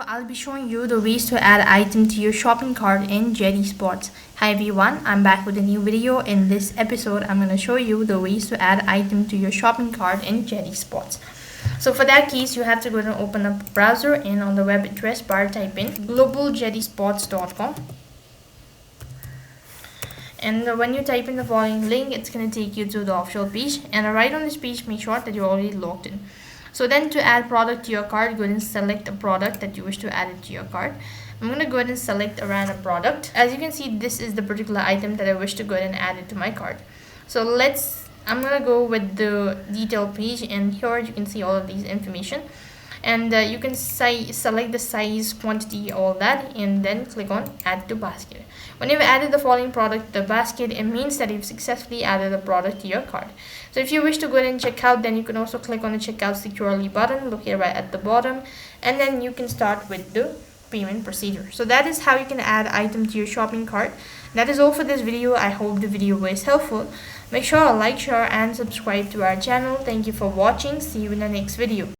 I'll be showing you the ways to add item to your shopping cart in Jetty Spots. Hi everyone, I'm back with a new video. In this episode, I'm going to show you the ways to add item to your shopping cart in Jetty Spots. So for that case, you have to go and open up a browser and on the web address bar type in globaljettyspots.com. And when you type in the following link, it's going to take you to the official page, and right on this page make sure that you're already logged in. So then to add product to your cart, go ahead and select a product that you wish to add it to your cart. I'm going to go ahead and select a random product. As you can see, this is the particular item that I wish to go ahead and add it to my cart. So I'm going to go with the detail page, and here you can see all of these information, and you can select the size, quantity, all that, and then click on add to basket. When you've added the following product to the basket, it means that you've successfully added a product to your cart. So if you wish to go ahead and check out, then you can also click on the checkout securely button located right at the bottom, and then you can start with the payment procedure. So that is how you can add item to your shopping cart. That is all for this video. I hope the video was helpful. Make sure to like, share and subscribe to our channel. Thank you for watching. See you in the next video.